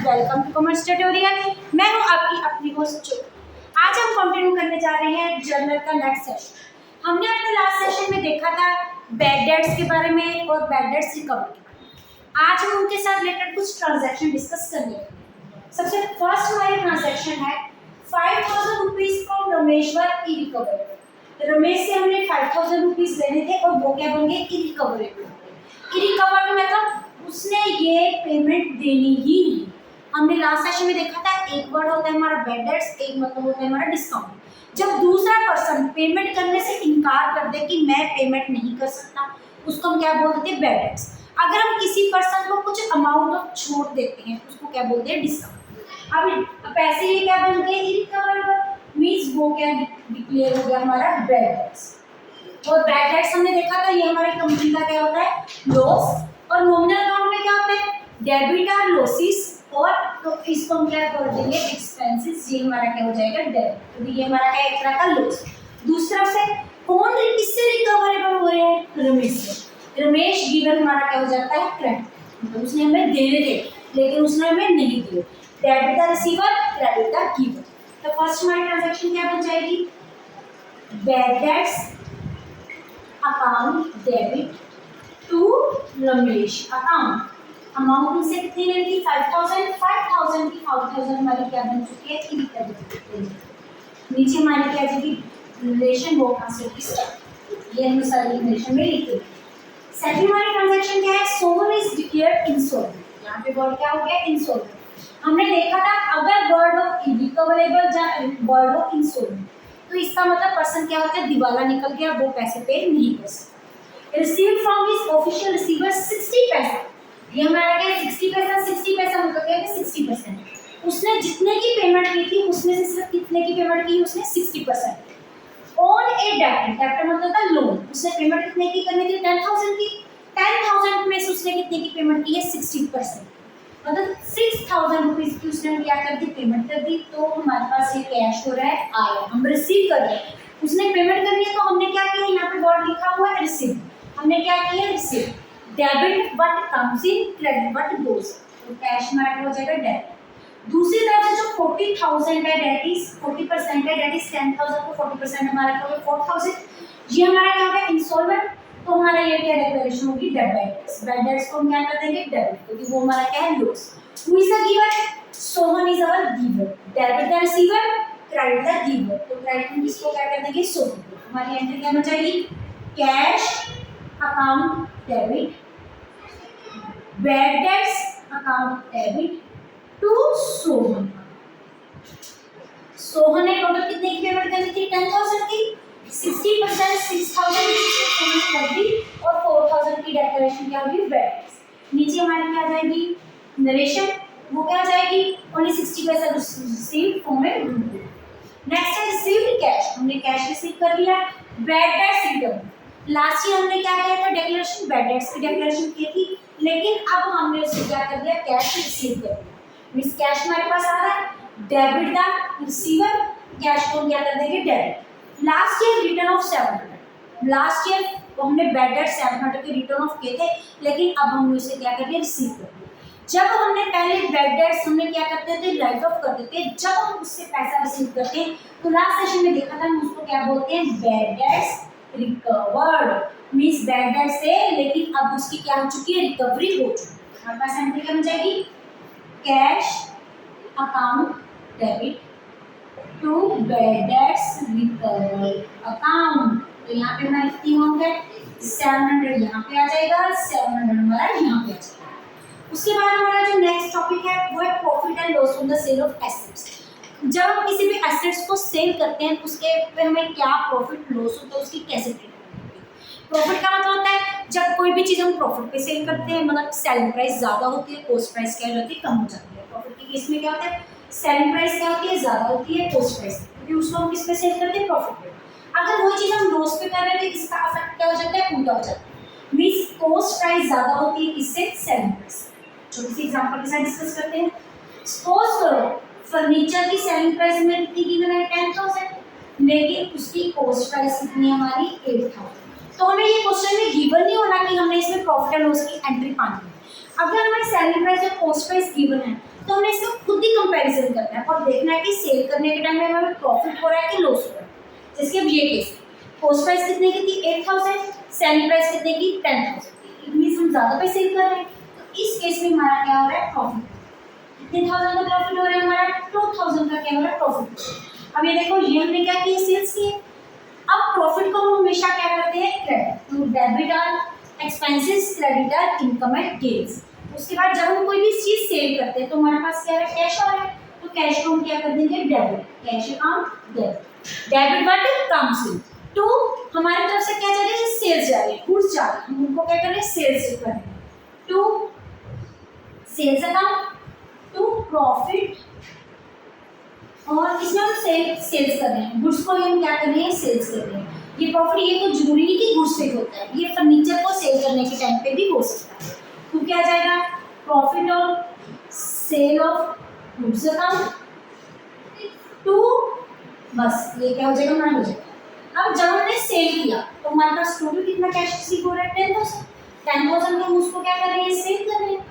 Welcome to commerce tutorial. मैं हूं आपकी अपनी होस्ट। आज हम कंटिन्यू करने जा रहे हैं जर्नल का नेक्स्ट सेशन। हमने अपने लास्ट सेशन में देखा था बैड डेट्स के बारे में और बैड डेट्स रिकवरी के बारे में। आज हम उनके साथ रिलेटेड कुछ ट्रांजैक्शन डिस्कस करेंगे। सबसे फर्स्ट हमारी ट्रांजैक्शन है 5000 rupees from Rameshwar irrecoverable. Ramesh से हमने 5000 रुपीज लेने थे और वो क्या बन गए इरिकवरेबल। इरिकवर मतलब उसने ये पेमेंट देनी ही नहीं। हमने लास्ट सेशन में देखा था एक वर्ड होता है हमारा बैड डेट्स, एक मतलब होता है हमारा डिस्काउंट। जब दूसरा पर्सन पेमेंट करने से इनकार कर दे कि मैं पेमेंट नहीं कर सकता, उसको हम क्या बोलते हैं बैड डेट्स। अगर हम किसी पर्सन को कुछ अमाउंट छूट देते हैं उसको क्या बोलते हैं डिस्काउंट। अब पैसे ये क्या बनते हैं इरिकवरेबल, मींस वो क्या डिक्लेयर हो गया हमारा बैड डेट्स। और बैड डेट्स हमने देखा था ये हमारी कंपनी का क्या होता है लॉस, और नॉमिनल अकाउंट में क्या होता है डेबिट और लॉसेस, और तो इसको हम क्या कर देंगे एक्सपेंसेस। ये हमारा क्या हो जाएगा डेबिट, तो ये हमारा क्या एक तरह का लॉस। दूसरा से कौन किससे रिकवरेबल हो रहे हैं रमेश से। रमेश गिवन हमारा क्या हो जाता है क्रेडिट, मतलब उसने हमें देने थे लेकिन उसने हमें नहीं दिए। Debit the receiver, credit the giver. तो फर्स्ट हमारी ट्रांजैक्शन क्या बन जाएगी bad debts account debit to Ramesh account. Amount उनसे कितनी लेनी थी 5000 की 5000 हमारी क्या बन चुकी है इरिकवरेबल। नीचे हमारी क्या जाएगी रिलेशन वो कांसेप्ट स्टेप, ये हम सारी रिलेशन में लिखेंगे। सेकंड हमारी ट्रांजैक्शन क्या है सोमन इज डिक्लेयर्ड इंसॉल्वेंट। यहाँ पे वर्ड क्या हो गया इंसॉल्वेंट। हमने देखा था अगर वर्ड ऑफ इरिकवरेबल या वर्ड ऑफ इंसॉल्वेंट तो इसका मतलब पर्सन क्या होता है दिवाला निकल गया, वो पैसे पे नहीं कर सकता। Receive from his official receiver 60 पैसा। ये हमारा क्या 60 पैसा, 60 पैसा मतलब क्या है 60%। उसने जितने की पेमेंट की थी उसमें से सिर्फ कितने की पेमेंट की उसने 60%। ऑन ए डेट, डेट मतलब था लोन, उसने पेमेंट कितने की करनी थी 10000 की। 10000 में से उसने कितने की पेमेंट की है 60%, मतलब 6000 रुपीज की उसने क्या कर दी पेमेंट कर दी। तो हमारे पास ये कैश हो रहा है आया, हम रिसीव कर रहे हैं। उसने पेमेंट करनी है तो हमने क्या किया यहाँ पे वर्ड लिखा हुआ है रिसीव, हमने क्या किया receive. Debit what comes in, credit what goes, तो कैश हमारा हो जाएगा डेबिट। दूसरी तरफ से जो 40000 है दैट इज 40% है, दैट इज 10000 को 40% हमारा क्या होगा 4000। ये हमारा क्या होगा इंस्टॉलमेंट, तो हमारा ये क्या डिक्लेरेशन होगी डेबिट। बैड डेट्स को हम क्या कर देंगे डेबिट, क्योंकि वो हमारा क्या है loss. Who is the giver, Sohan is our giver. Debit the receiver, credit the giver, तो क्रेडिट में किसको क्या कर देंगे सोहन। हमारी एंट्री क्या बन जाएगी cash account debit bad debts account debit to Sohan. Sohan ने टोटल कितने की पेमेंट करनी थी 10000 की, 60% 6000 की पेमेंट कर दी और 4000 की डेकोरेशन क्या होगी बैड डेट्स। नीचे हमारी क्या जाएगी नरेशन, वो क्या जाएगी ओनली 60 पैसा रिसीव फॉर्म में। नेक्स्ट है रिसीव्ड कैश, हमने कैश रिसीव कर लिया। Bad debts return, last year हमने क्या किया था डिक्लेरेशन बैड डेट्स की डिक्लेरेशन की थी, लेकिन अब हमने उसे क्या कर दिया कैश रिसीव कर दिया। मींस कैश हमारे पास आ रहा है डेबिट द रिसीवर, कैश को क्या कर देंगे debit. Last year return of 700, last year हमने बैड डेट 700 के रिटर्न ऑफ किए थे, लेकिन अब हमने उसे क्या कर दिया रिसीव कर दिया। जब हमने पहले बैड डेट्स हमने क्या करते थे राइट ऑफ करते थे, जब हम उससे पैसा रिसीव करते हैं तो लास्ट सेशन में देखा था हम उसको क्या बोलते हैं bad debts recovered, means bad debt से लेकिन अब उसकी क्या हो चुकी है रिकवरी हो चुकी है। हमारे पास एंट्री क्या बन जाएगी cash account debit to bad debts recovered account. तो यहाँ पे हमारी कितनी अमाउंट है 700, यहाँ पे आ जाएगा 700 हमारा यहाँ पे आ जाएगा। उसके बाद हमारा जो नेक्स्ट टॉपिक है वो है profit and loss from the sale of assets. जब हम किसी भी एसेट्स को सेल करते हैं उसके पे हमें क्या प्रॉफिट लॉस होता है उसकी कैसे ट्रीटमेंट होती है। प्रॉफिट का मतलब होता है जब कोई भी चीज़ हम प्रॉफिट पे सेल करते हैं, मतलब सेलिंग प्राइस ज़्यादा होती है कॉस्ट प्राइस क्या होती है कम हो जाती है। प्रॉफिट के केस में क्या होता है सेलिंग प्राइस क्या होती है ज़्यादा होती है कॉस्ट प्राइस, क्योंकि उसको हम किस पे सेल करते हैं प्रॉफिट पे। अगर वही चीज़ हम लॉस पे कर रहे हैं इसका इफेक्ट क्या हो जाता है उल्टा हो जाता है, मींस कॉस्ट प्राइस ज़्यादा होती है किससे सेलिंग प्राइस। छोटी सी एग्जांपल के साथ डिस्कस करते हैं। सपोज करो फर्नीचर की सेलिंग प्राइस में कितनी गिवन है 10000, लेकिन उसकी कॉस्ट प्राइस कितनी है हमारी 8000। तो हमें ये क्वेश्चन में गिवन नहीं होना कि हमने इसमें प्रॉफिट एंड लॉस की एंट्री पानी है। अगर हमारी सेलिंग प्राइस और कॉस्ट प्राइस गिवन है तो हमने इसका खुद ही कंपैरिजन करना है और देखना है कि सेल करने के टाइम में हमें प्रॉफिट हो रहा है कि लॉस हो रहा है। जैसे अब ये केस, कॉस्ट प्राइस कितने की थी 8000, सेलिंग प्राइस कितने की 10000 की, इट मींस हम ज्यादा पे सेल कर रहे हैं, तो इस केस में हमारा क्या हो रहा है प्रॉफिट, कितने थाउजेंड का प्रॉफिट हो रहा है हमारा 2000 का क्या हो रहा है प्रॉफिट। अब ये देखो ये हमने क्या किया सेल्स किए, अब प्रॉफिट को हम हमेशा क्या करते हैं credit to debit are expenses credit are income and gains. उसके बाद जब हम कोई भी चीज सेल करते हैं तो हमारे पास क्या है कैश आ रहा है, तो कैश को हम क्या कर देंगे debit, cash account debit what comes in तो हमारी तरफ से क्या जा रही है सेल्स जा रही है, गुड्स जा रही है, हम उनको क्या कर रहे हैं सेल्स कर रहे हैं to sales account to profit, और इसमें हम सेल्स कर रहे हैं, गुड्स को हम क्या कर रहे हैं सेल्स कर रहे हैं। ये प्रॉफिट ये तो जरूरी नहीं कि गुड्स पे होता है, ये फर्नीचर को सेल करने के टाइम पे भी हो सकता है। तो क्या जाएगा profit of sale of goods account to, बस ये क्या हो जाएगा हमारा हो जाएगा। अब जब हमने सेल किया तो हमारे पास टोटल कितना कैश रिसीव हो रहा है 10,000 का हम उसको क्या कर रहे हैं सेल कर रहे हैं।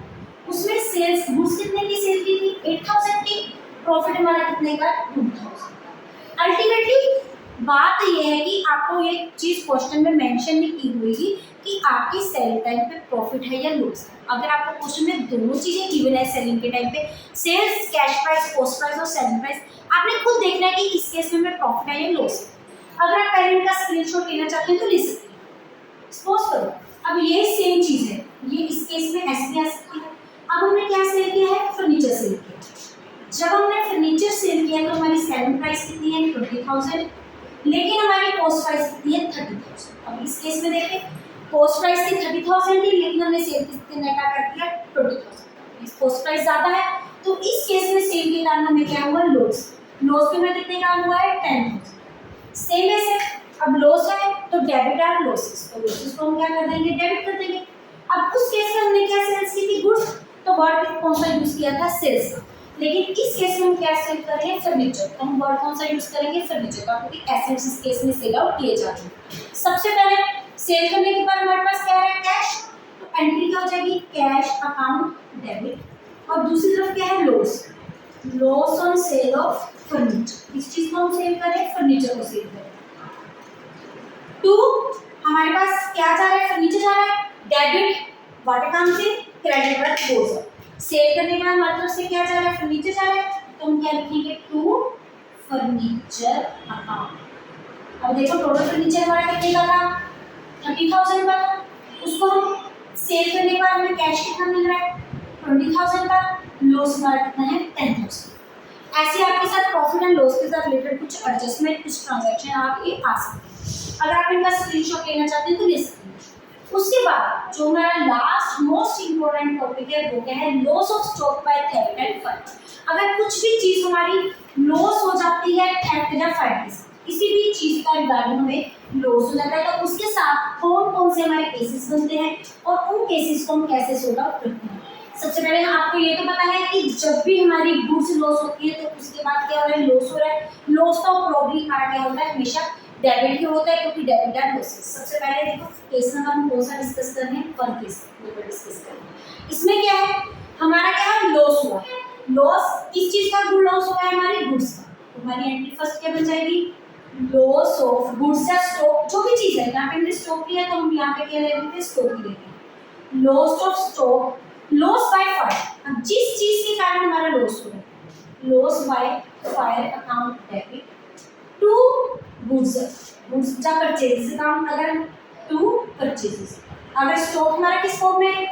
उसमें सेल्स गुड्स कितने की सेल की थी 8000 की, प्रॉफिट हमारा कितने का 2000। अल्टीमेटली बात यह है कि आपको ये चीज क्वेश्चन में मेंशन नहीं की हुई कि आपकी सेल टाइम पे प्रॉफिट है या लॉस है। अगर आपको क्वेश्चन में दोनों चीजें गिवन है सेलिंग के टाइम पे sales cash price cost price और सेलिंग प्राइस, आपने खुद देखना है कि इस केस में मैं प्रॉफिट है या लॉस है। अगर आप पहले इनका स्क्रीनशॉट लेना चाहते हैं तो ले सकते हैं। सपोज करो अब ये सेम चीज है, ये इस केस में ऐसे भी आ सकती है। अब हमने क्या सेल किया है फर्नीचर सेल किया, जब हमने फर्नीचर सेल किया तो हमारी सेलिंग प्राइस कितनी है 20,000, लेकिन हमारी कॉस्ट प्राइस कितनी है 30,000। अब इस केस में देखें कॉस्ट प्राइस थी 30,000 की, लेकिन हमने सेल कितने का कर दिया 20,000। इस कॉस्ट प्राइस ज्यादा है तो इस केस में सेल के कारण हमें क्या हुआ लॉस, लॉस पे हमें कितने का हुआ है 10,000। सेम ऐसे अब लॉस है तो डेबिट आर लॉसेस, तो लॉसेस को हम क्या कर देंगे डेबिट कर देंगे। अब उस केस में हमने क्या सेल्स की थी गुड्स, तो वर्ड कौन सा यूज किया था सेल्स का, लेकिन इस केस में हम क्या सेल कर रहे हैं फर्नीचर, तो हम वर्ड कौन सा यूज करेंगे फर्नीचर का, क्योंकि एसेट्स इस केस में सेल आउट किए जाते हैं। सबसे पहले सेल करने के बाद हमारे पास क्या है कैश, तो एंट्री क्या हो जाएगी कैश अकाउंट डेबिट, और दूसरी तरफ क्या है loss, loss on sale of furniture, इस चीज को हम सेल कर रहे हैं फर्नीचर को सेल कर रहे हैं। टू हमारे पास क्या जा रहा है फर्नीचर जा रहा है डेबिट व्हाट अकाउंट से क्रेडिट वर्ड गोज, सेल करने के बाद हमारी तरफ से क्या जा रहा है फर्नीचर जा रहा है, तो हम क्या लिखेंगे टू फर्नीचर अकाउंट। अब देखो टोटल फर्नीचर हमारा कितने का था 30,000 का था, उसको हम सेल करने के बाद हमें कैश कितना मिल रहा है 20,000 का, लॉस हमारा कितना है 10,000। ऐसे आपके साथ प्रॉफिट एंड लॉस के साथ रिलेटेड कुछ एडजस्टमेंट कुछ ट्रांजैक्शन आप ये आ सकते हैं। अगर आप इनका स्क्रीनशॉट लेना चाहते हैं तो ले सकते हैं। उसके बाद जो हमारा लास्ट मोस्ट इंपॉर्टेंट टॉपिक है वो क्या है loss of stock by theft and fire. अगर कुछ भी चीज हमारी लॉस हो जाती है थेफ्ट या फायर के साथ, किसी भी चीज का रिगार्डिंग हमें लॉस हो जाता है, तो उसके साथ कौन कौन से हमारे केसेस बनते हैं और उन केसेस को हम कैसे सॉल्व आउट करते हैं। सबसे पहले आपको ये तो पता है कि जब भी हमारी गुड्स लॉस होती है तो उसके बाद क्या हो रहा है लॉस हो रहा है, लॉस का प्रॉब्लम हमारा क्या होता है हमेशा डेबिट ही होता है, क्योंकि डेबिट एंड लॉसेस। सबसे पहले देखो केस नंबर हम कौन सा डिस्कस कर रहे हैं वन केस डिस्कस कर रहे हैं। इसमें क्या है हमारा क्या है लॉस हुआ, लॉस किस चीज का गुड लॉस हुआ है हमारे गुड्स का, तो हमारी एंट्री फर्स्ट क्या बन जाएगी लॉस ऑफ गुड्स या स्टॉक, जो भी चीज है यहाँ पे हमने स्टॉक लिया तो हम यहाँ पे क्या ले लेते हैं स्टॉक ही लेते हैं। Loss of stock loss by fire, अब जिस चीज के कारण हमारा लॉस हुआ loss by fire account debit to goods goods का परचेज अकाउंट, अगर टू परचेजेस, अगर स्टॉक हमारा किस फॉर्म में है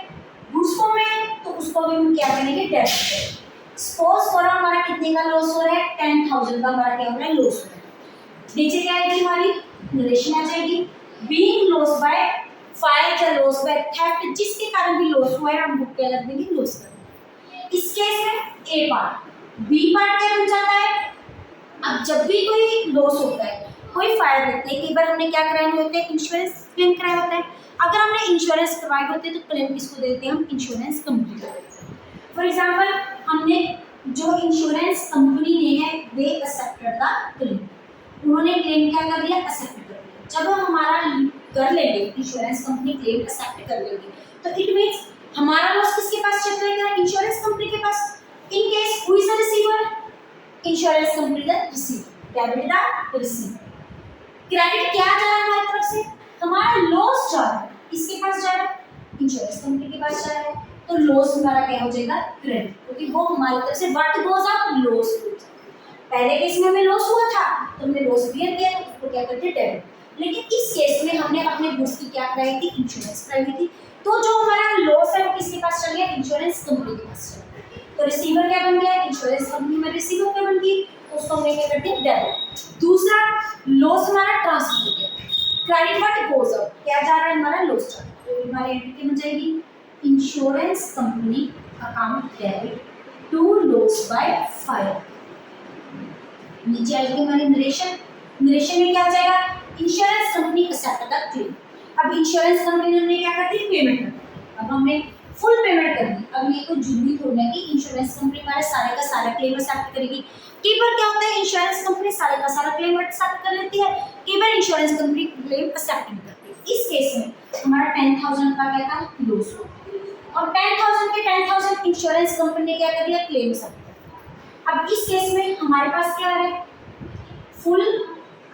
गुड्स फॉर्म में है तो उसको भी हम क्या करेंगे डेबिट करेंगे। सपोज करो हमारा कितने का लॉस हो रहा है 10,000 का हमारा क्या हो रहा है लॉस हो रहा है, नीचे क्या आएगी हमारी नरेशन आ जाएगी बीइंग लॉस बाय फायर या लॉस बाय थेफ्ट, जिसके कारण भी लॉस हुआ है हम बुक क्या कर देंगे लॉस कर देंगे। इस केस में ए पार्ट, बी पार्ट क्या बन जाता है, अब जब भी कोई लॉस होता है कोई फायर होते हैं, कई बार हमने क्या कराए होते हैं इंश्योरेंस क्लेम कराया होता है, अगर हमने इंश्योरेंस करवाए होते हैं तो क्लेम किसको देते हैं हम इंश्योरेंस कंपनी को देते हैं। फॉर एग्जांपल हमने जो इंश्योरेंस कंपनी ने है दे एक्सेप्टेड द क्लेम, उन्होंने क्लेम क्या कर दिया एक्सेप्ट कर दिया। जब हम हमारा कर लेंगे इंश्योरेंस कंपनी क्लेम एक्सेप्ट कर लेगी तो इट मींस हमारा लॉस किसके पास चल जाएगा इंश्योरेंस कंपनी के पास। In case insurance company the receiver, debit the receiver. Credit क्या जा रहा है हमारी तरफ से, हमारा लॉस जा रहा है, किसके पास जा रहा है, इंश्योरेंस कंपनी के पास जा रहा है, तो लॉस हमारा क्या हो जाएगा, क्रेडिट, क्योंकि वो हमारी तरफ से व्हाट गोज अप, लॉस। पहले केस में हमें लॉस हुआ था तो हमने लॉस बियर किया, तो उसको क्या करते हैं, डेबिट। लेकिन इस केस में हमने अपने गुड्स की क्या कराई थी, इंश्योरेंस कराई थी, तो जो हमारा लॉस है वो किसके पास चल गया, इंश्योरेंस कंपनी के पास चल गया। तो रिसीवर क्या बन गया, इंश्योरेंस कंपनी में रिसीवर क्या बन गई, उसको हमने क्या कर दिया, डेबिट। दूसरा लॉस हमारा ट्रांसफर हो गया, क्रेडिट व्हाट गोज अप, क्या जा रहा है, हमारा लॉस जा रहा है, तो हमारी एंट्री क्या बन जाएगी, insurance company account debit to loss by fire. नीचे आएगी हमारी नरेशन, नरेशन में क्या आ जाएगा, insurance company accept the claim. अब इंश्योरेंस कंपनी ने हमने क्या कर दी, पेमेंट कर दी, अब हमने फुल पेमेंट कर दी। अब ये तो जरूरी थोड़ा है कि इंश्योरेंस कंपनी हमारे सारे का सारा क्लेम एक्सेप्ट करेगी। कई बार क्या होता है, इंश्योरेंस कंपनी सारे का सारा क्लेम एक्सेप्ट कर लेती है, कई बार इंश्योरेंस कंपनी क्लेम एक्सेप्ट नहीं करती। इस केस में हमारा 10,000 का क्या था, लॉस हो, और 10,000 के 10,000 इंश्योरेंस कंपनी ने क्या कर दिया, क्लेम एक्सेप्ट। अब इस केस में हमारे पास क्या है, full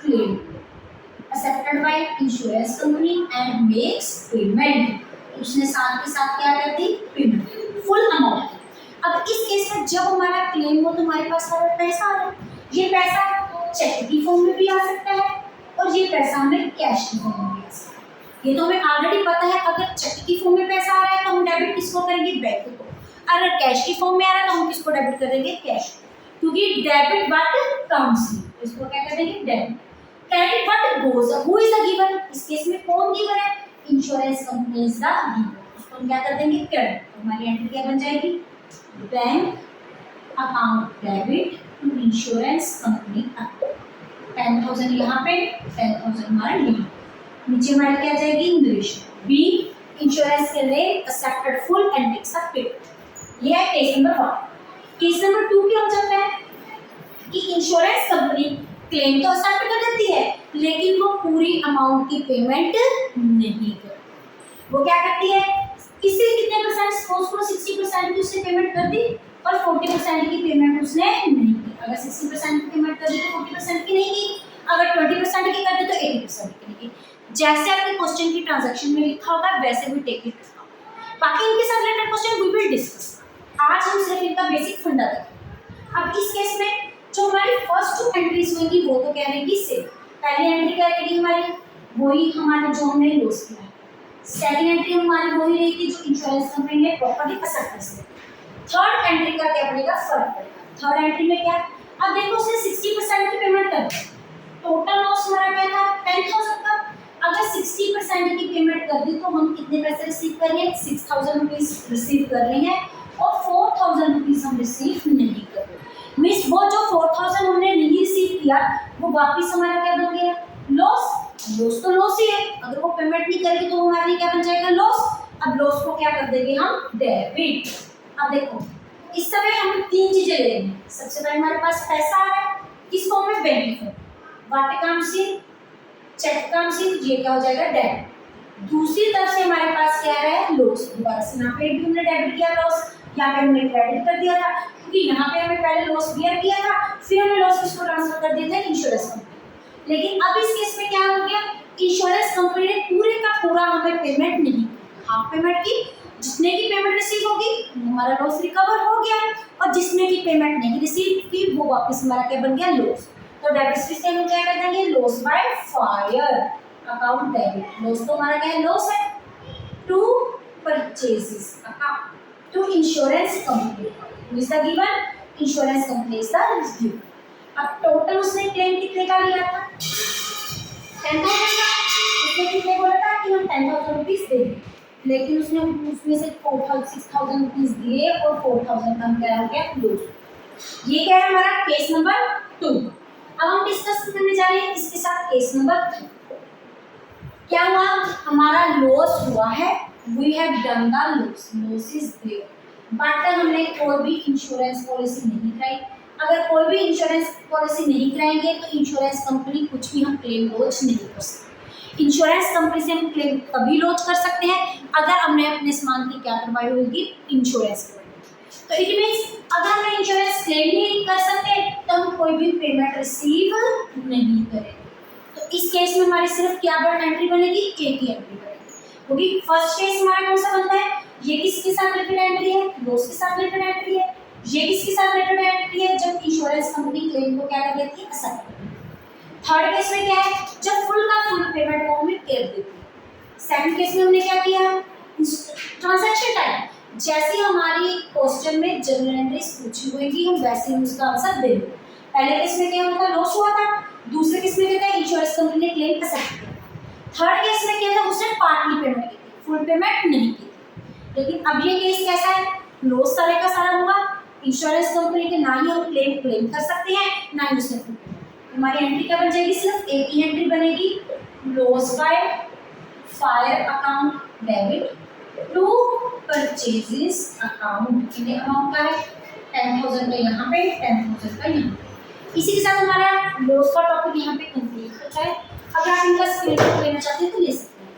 claim accepted by insurance company and makes payment, उसने साथ के साथ क्या कर दी, पेमेंट फुल अमाउंट। अब इस केस में जब हमारा क्लेम हो तो हमारे पास सारा पैसा आ रहा है, ये पैसा चेक की फॉर्म में भी आ सकता है और ये पैसा हमें कैश की फॉर्म में भी आ सकता है। ये तो हमें ऑलरेडी पता है, अगर चेक की फॉर्म में पैसा आ रहा है तो हम डेबिट किसको करेंगे, बैंक को। अगर कैश की फॉर्म में आ रहा है तो हम किसको डेबिट करेंगे, कैश, क्योंकि डेबिट व्हाट कम्स, इसको क्या करेंगे, debit. Credit what goes up, who is the giver, इस केस में कौन गिवर है, insurance company is the giver, उसको हम क्या कर देंगे, क्रेडिट। तो हमारी एंट्री क्या बन जाएगी, bank account debit to insurance company account. 10,000 यहाँ पे, 10,000 हमारा यहाँ, नीचे हमारी क्या जाएगी, नरेशन। बी इंश्योरेंस के लिए accepted full and makes a payment. ये है केस नंबर 1। केस नंबर 2 क्या हो जाता है कि इंश्योरेंस कंपनी क्लेम तो एक्सेप्ट कर देती है लेकिन वो पूरी अमाउंट की पेमेंट नहीं करती। वो क्या करती है, किसी कितने परसेंट, सपोज करो 60% की उसने पेमेंट कर दी और 40% की पेमेंट उसने नहीं की। अगर 60% की पेमेंट कर दी तो 40% की नहीं की, अगर 20% की कर दी तो 80% की नहीं की। जैसे आपके क्वेश्चन की ट्रांजैक्शन में लिखा होगा वैसे भी टेक इट। बाकी इनके साथ related question we will discuss. आज हम सिर्फ इनका बेसिक फंडा देखेंगे। अब इस केस में जो हमारी फर्स्ट 2 एंट्रीज होंगी वो तो क्या रहेगी, सेम। पहली एंट्री क्या रहेगी हमारी, वही हमारे जो हमने लॉस किया है। सेकंड एंट्री हमारी वही रहेगी जो इंश्योरेंस कंपनी ने प्रॉपर्टी एक्सेप्ट की। थर्ड एंट्री का क्या पड़ेगा, फर्क पड़ेगा। थर्ड एंट्री में क्या, अब देखो उसने 60% की पेमेंट कर दी, टोटल लॉस हमारा क्या था, 10,000 का। अगर 60% की पेमेंट कर दी तो हम कितने पैसे रिसीव कर रहे हैं, 6,000 रुपीज रिसीव कर रहे हैं और 4,000 रुपीज हम रिसीव नहीं कर रहे। मीन्स वो जो 4,000 हमने नहीं रिसीव किया वो वापिस हमारा क्या बन गया, लॉस। लॉस तो लॉस ही है, अगर वो पेमेंट नहीं करेगी तो हमारे लिए क्या बन जाएगा, लॉस। अब लॉस को क्या कर देंगे हम, डेबिट। अब देखो इस समय हम 3 चीजें ले रहे हैं। सबसे पहले हमारे पास पैसा आ रहा है, किस फॉर्म में, बैंक फॉर्म, वाट काम से, चेक काम से, ये क्या हो जाएगा, डेबिट। दूसरी तरफ से हमारे पास क्या आ रहा है, लॉस। दोबारा से यहाँ पे भी हमने डेबिट किया लॉस, यहाँ पे हमने क्रेडिट कर दिया था क्योंकि यहाँ पे हमें पहले लॉस बियर किया था, फिर हमने लॉस किसको ट्रांसफर कर दिया था, इंश्योरेंस कंपनी। लेकिन अब इस केस में क्या हो गया, इंश्योरेंस कंपनी ने पूरे का पूरा हमें पेमेंट नहीं, हाफ पेमेंट की। जितने की पेमेंट रिसीव होगी हमारा लॉस रिकवर हो गया और जिसने की पेमेंट नहीं रिसीव की वो वापस हमारा क्या बन गया, लॉस। तो डेबिट से हम क्या कर देंगे, loss by fire account debit. Loss तो हमारा क्या है, लॉस है। To purchases account to insurance company, who is the given, insurance company is the given। अब टोटल उसने क्लेम कितने का लिया था, 10,000 का। उसने कितने बोला था कि हम 10,000 रुपीज देंगे, लेकिन उसने उसमें से 6,000 रुपीज दिए और 4,000 का क्या हो गया, लॉस। ये क्या है हमारा केस नंबर 2। अब हम डिस्कस करने जा रहे हैं इसके साथ केस नंबर 3। क्या हुआ, हमारा लॉस हुआ है, we have done the loss is there, but हमने कोई भी इंश्योरेंस पॉलिसी नहीं कराई। अगर कोई भी इंश्योरेंस पॉलिसी नहीं कराएंगे तो इंश्योरेंस कंपनी कुछ भी हम क्लेम लॉन्च नहीं कर सकते। इंश्योरेंस कंपनी से हम क्लेम तभी लॉन्च कर सकते हैं अगर हमने अपने सामान की क्या करवाई होगी, इंश्योरेंस। तो इट मीन्स अगर हम इंश्योरेंस क्लेम नहीं कर सकते तो हम कोई भी पेमेंट रिसीव नहीं करेंगे। तो इस केस में हमारी सिर्फ क्या बर्न एंट्री बनेगी, एक ही एंट्री बनेगी, क्योंकि फर्स्ट केस हमारा कौन सा बनता है, ये किसके साथ रिलेटेड एंट्री है, लॉस के साथ रिलेटेड एंट्री है। ये किसके साथ रिलेटेड एंट्री है, जब इंश्योरेंस कंपनी क्लेम को क्या कर देती है, एक्सेप्ट कर देती है। थर्ड केस में क्या है, जब फुल का फुल पेमेंट को हमें कर देती है। सेकंड केस में हमने क्या किया, ट्रांजैक्शन टाइम, जैसे हमारी क्वेश्चन में जनरल एंट्रीज पूछी होगी हम वैसे ही उसका आंसर देंगे। पहले केस में क्या होता, लॉस हुआ था, दूसरे केस में क्या था, इंश्योरेंस कंपनी ने क्लेम एक्सेप्ट किया। थर्ड केस में क्या था, उसने पार्टली पेमेंट की थी, फुल पेमेंट नहीं की थी। लेकिन अब ये केस कैसा है, लॉस सारे का सारा होगा, इंश्योरेंस कंपनी के ना ही हम क्लेम कर सकते हैं, ना ही उसने फुल पेमेंट। हमारी एंट्री क्या बन जाएगी, सिर्फ एक ही एंट्री बनेगी, loss by fire account debit to purchases account. कितने अमाउंट का है, 10,000 का यहाँ पे, 10,000 का यहाँ पे। इसी के साथ हमारा लॉस का टॉपिक यहाँ पे कंप्लीट होता है। अगर आप इनका स्क्रीनशॉट लेना चाहते हैं तो ले सकते हैं।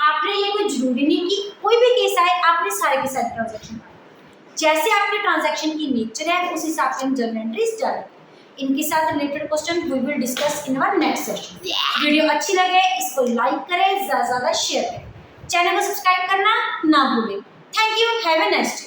आपने ये कोई जरूरी नहीं कि कोई भी केस आए आपने सारे के सारे ट्रांजैक्शन, जैसे आपके ट्रांजैक्शन की नेचर है उस हिसाब से हम जर्नल एंट्रीज डालेंगे। इनके साथ related question we will discuss in our next session. Video अच्छी लगे इसको लाइक करें, ज़्यादा से ज़्यादा शेयर करें, चैनल को सब्सक्राइब करना ना भूलें। Thank you, have a nice day.